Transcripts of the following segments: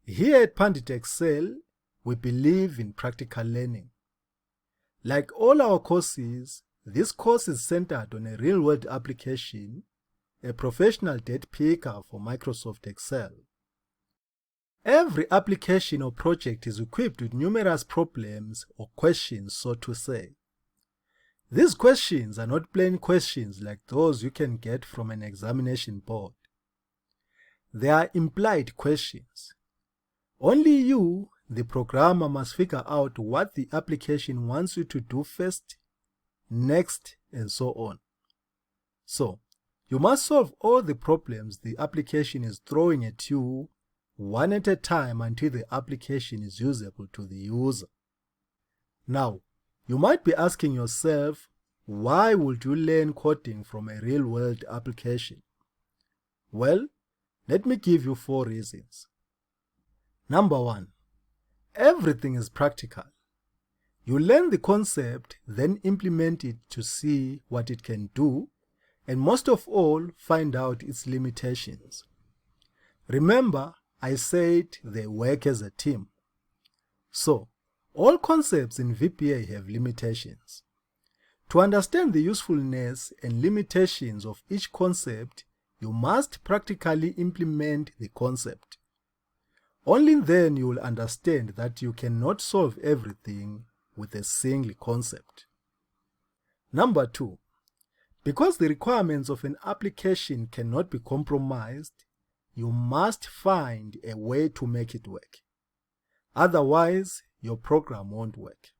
Here at Pandit Excel, we believe in practical learning. Like all our courses, this course is centered on a real-world application, a professional data picker for Microsoft Excel. Every application or project is equipped with numerous problems or questions, so to say. These questions are not plain questions like those you can get from an examination board. They are implied questions. Only you, the programmer, must figure out what the application wants you to do first, next, and so on. So, you must solve all the problems the application is throwing at you one at a time until the application is usable to the user. Now, you might be asking yourself, why would you learn coding from a real-world application? Well, let me give you 4 reasons. Number 1, everything is practical. You learn the concept, then implement it to see what it can do, and most of all, find out its limitations. Remember, I said they work as a team. So, all concepts in VBA have limitations. To understand the usefulness and limitations of each concept, you must practically implement the concept. Only then you will understand that you cannot solve everything with a single concept. Number 2, because the requirements of an application cannot be compromised, you must find a way to make it work. Otherwise, your program won't work.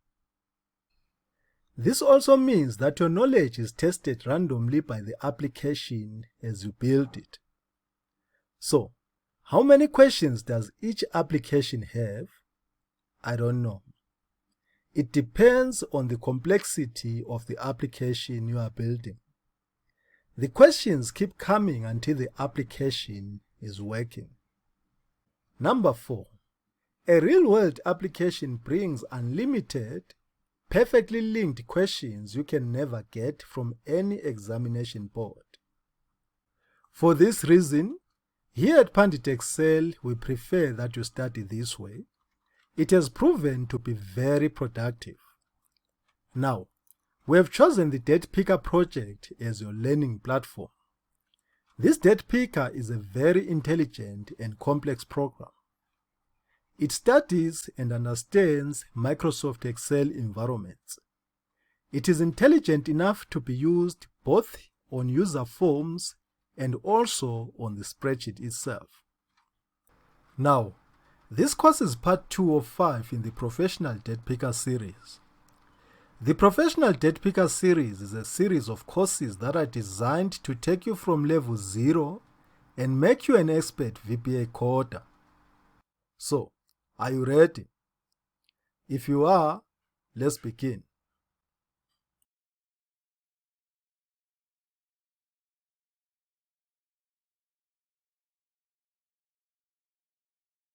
This also means that your knowledge is tested randomly by the application as you build it. So, how many questions does each application have? I don't know. It depends on the complexity of the application you are building. The questions keep coming until the application is working. Number 4, a real-world application brings unlimited, perfectly linked questions you can never get from any examination board. For this reason, here at Pandit Excel, we prefer that you study this way. It has proven to be very productive. Now, we have chosen the Data Picker project as your learning platform. This Data Picker is a very intelligent and complex program. It studies and understands Microsoft Excel environments. It is intelligent enough to be used both on user forms and also on the spreadsheet itself. Now, this course is part 2 of 5 in the Professional Data Picker series. The Professional Data Picker series is a series of courses that are designed to take you from level 0 and make you an expert VBA coder. So, are you ready? If you are, let's begin.